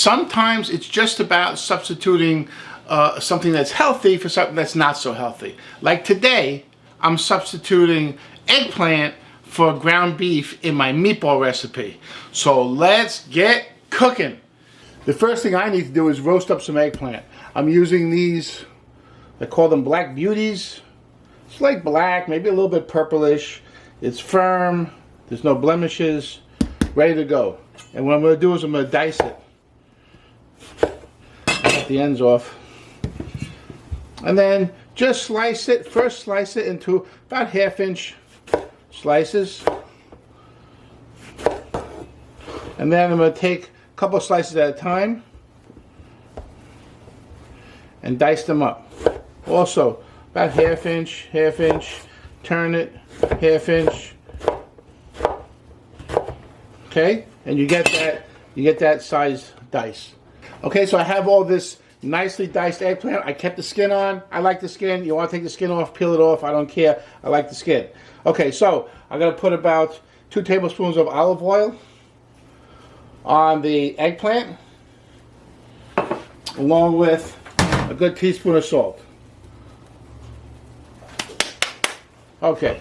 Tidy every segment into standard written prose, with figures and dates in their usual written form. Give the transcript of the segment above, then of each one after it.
sometimes it's just about substituting something that's healthy for something that's not so healthy. Like today, I'm substituting eggplant for ground beef in my meatball recipe. So let's get cooking. The first thing I need to do is roast up some eggplant. I'm using these, I call them black beauties. It's like black, maybe a little bit purplish. It's firm, there's no blemishes, ready to go. And what I'm going to do is I'm going to dice it. Cut the ends off. And then just slice it, first slice it into about 1/2-inch slices. And then I'm going to take a couple of slices at a time and dice them up. Also, about 1/2-inch, turn it, 1/2-inch. Okay, and you get that size dice. Okay, so I have all this nicely diced eggplant. I kept the skin on. I like the skin. You want to take the skin off, peel it off. I don't care. I like the skin. Okay, so I'm going to put about 2 tablespoons of olive oil on the eggplant, along with a good teaspoon of salt. Okay.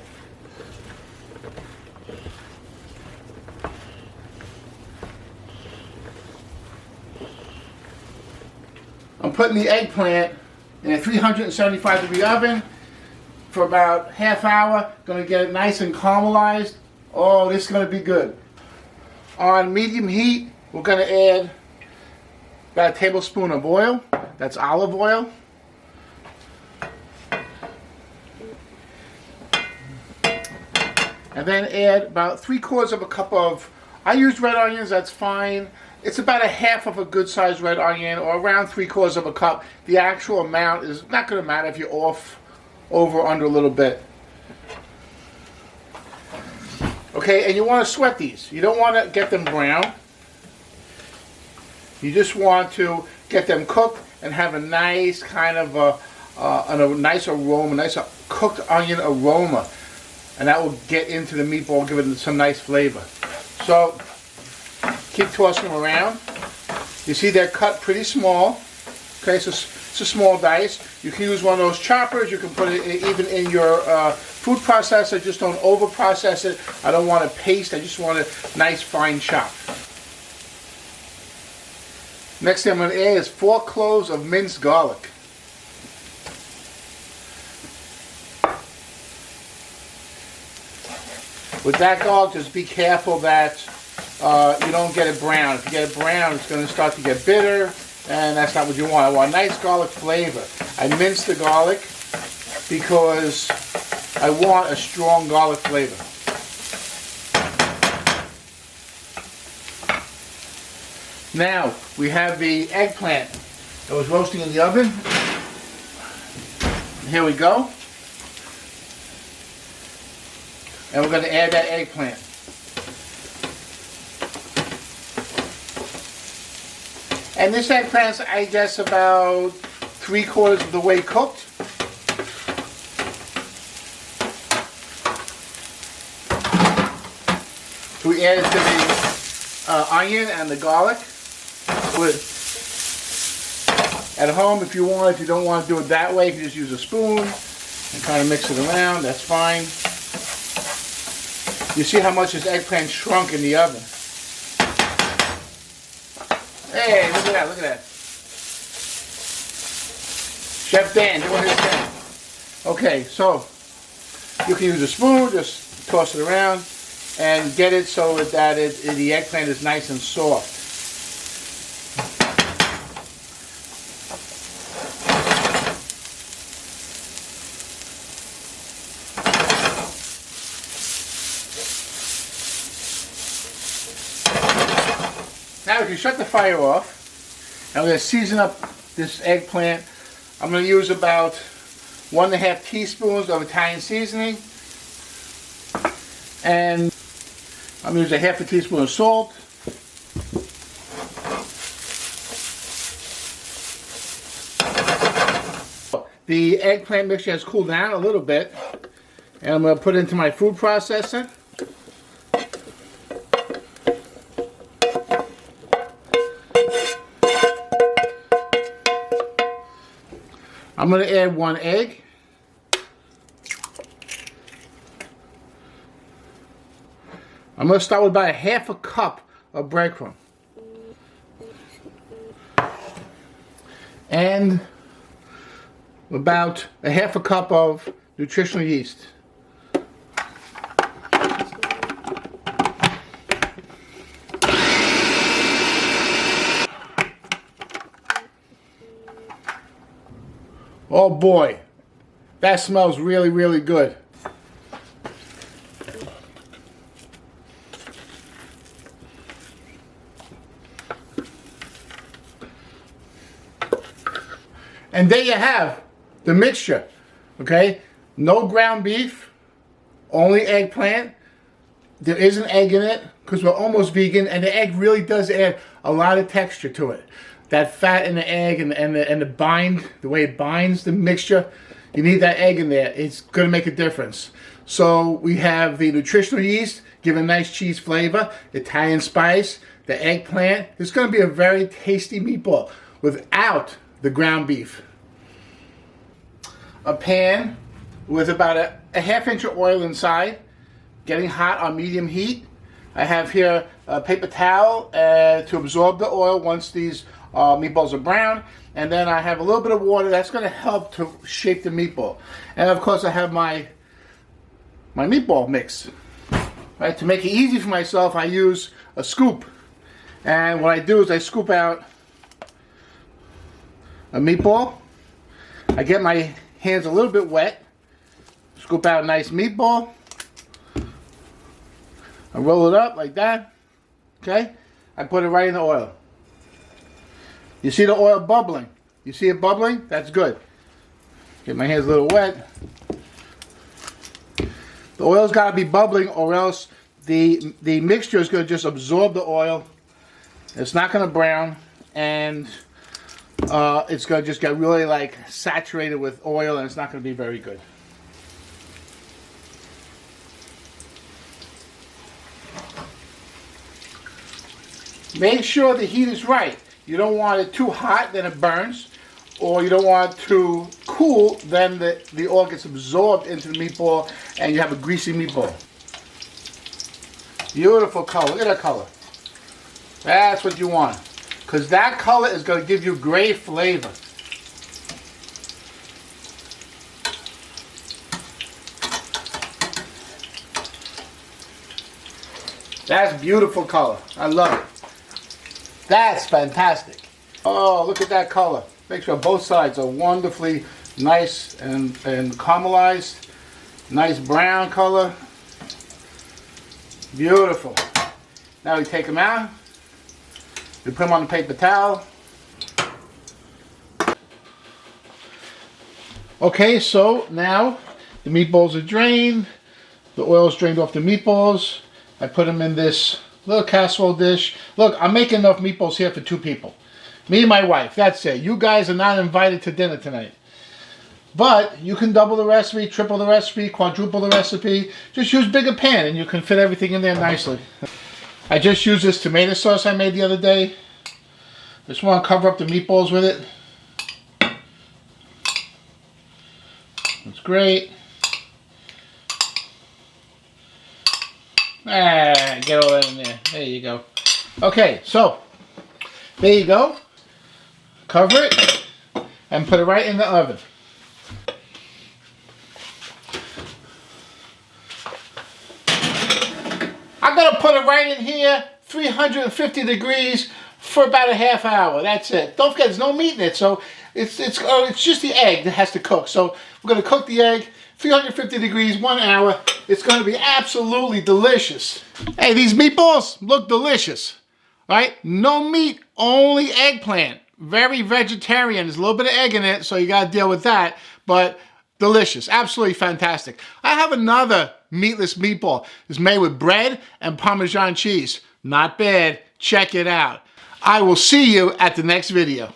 I'm putting the eggplant in a 375-degree oven for about ½ hour. Going to get it nice and caramelized. Oh, this is going to be good. On medium heat, we're going to add about a tablespoon of oil. That's olive oil. And then add about 3/4 cup of, I used red onions, that's fine. It's about 1/2 of a good sized red onion, or around 3/4 cup. The actual amount is not going to matter if you're off, over, or under a little bit. Okay, and you want to sweat these. You don't want to get them brown. You just want to get them cooked and have a nice kind of a nice aroma, nice cooked onion aroma. And that will get into the meatball, give it some nice flavor. So, keep tossing them around. You see they're cut pretty small. Okay, so it's a small dice. You can use one of those choppers. You can put it even in your food processor. Just don't over process it. I don't want a paste. I just want a nice fine chop. Next thing I'm going to add is 4 cloves of minced garlic. With that garlic, just be careful that you don't get it brown. If you get it brown, it's going to start to get bitter, and that's not what you want. I want a nice garlic flavor. I mince the garlic because I want a strong garlic flavor. Now, we have the eggplant that was roasting in the oven. Here we go. And we're going to add that eggplant. And this eggplant's, I guess, about 3/4 of the way cooked. So we add it to the onion and the garlic. At home, if you want, if you don't want to do it that way, you can just use a spoon and kind of mix it around. That's fine. You see how much this eggplant shrunk in the oven. Hey, look at that, look at that. Chef Dan doing his thing. Okay, so you can use a spoon, just toss it around, and get it so that the eggplant is nice and soft. Now, if you shut the fire off, and we're going to season up this eggplant, I'm going to use about 1½ teaspoons of Italian seasoning, and I'm going to use 1/2 teaspoon of salt, the eggplant mixture has cooled down a little bit, and I'm going to put it into my food processor. I'm going to add 1 egg. I'm going to start with about 1/2 cup of breadcrumb. And about 1/2 cup of nutritional yeast. Oh boy, that smells really, really good. And there you have the mixture, okay? No ground beef, only eggplant. There is an egg in it because we're almost vegan, and the egg really does add a lot of texture to it. That fat in the egg and the way it binds the mixture, you need that egg in there. It's going to make a difference. So we have the nutritional yeast, giving a nice cheese flavor, Italian spice, the eggplant. It's going to be a very tasty meatball without the ground beef. A pan with about a 1/2 inch of oil inside, getting hot on medium heat. I have here a paper towel to absorb the oil once these meatballs are brown, and then I have a little bit of water that's going to help to shape the meatball. And of course I have my meatball mix. Right, to make it easy for myself, I use a scoop, and what I do is I scoop out a meatball. I get my hands a little bit wet, scoop out a nice meatball. I roll it up like that, okay? I put it right in the oil. You see the oil bubbling? You see it bubbling? That's good. Get my hands a little wet. The oil's got to be bubbling, or else the mixture is going to just absorb the oil. It's not going to brown, and it's going to just get really like saturated with oil, and it's not going to be very good. Make sure the heat is right. You don't want it too hot, then it burns, or you don't want it too cool, then the oil gets absorbed into the meatball and you have a greasy meatball. Beautiful color. Look at that color. That's what you want, because that color is going to give you great flavor. That's beautiful color. I love it. That's fantastic. Oh, look at that color. Make sure both sides are wonderfully nice and caramelized. Nice brown color. Beautiful. Now we take them out. We put them on the paper towel. Okay, so now the meatballs are drained. The oil is drained off the meatballs. I put them in this little casserole dish. Look, I'm making enough meatballs here for 2 people. Me and my wife, that's it. You guys are not invited to dinner tonight. But you can double the recipe, triple the recipe, quadruple the recipe. Just use bigger pan and you can fit everything in there nicely. I just used this tomato sauce I made the other day. Just want to cover up the meatballs with it. That's great. Get all that in there. There you go. Okay, so there you go. Cover it and put it right in the oven. I'm going to put it right in here, 350 degrees for about a half hour. That's it. Don't forget, there's no meat in it, so it's just the egg that has to cook. So we're going to cook the egg, 350 degrees, 1 hour. It's going to be absolutely delicious. Hey, these meatballs look delicious, right? No meat, only eggplant. Very vegetarian. There's a little bit of egg in it, so you got to deal with that. But delicious. Absolutely fantastic. I have another meatless meatball. It's made with bread and Parmesan cheese. Not bad. Check it out. I will see you at the next video.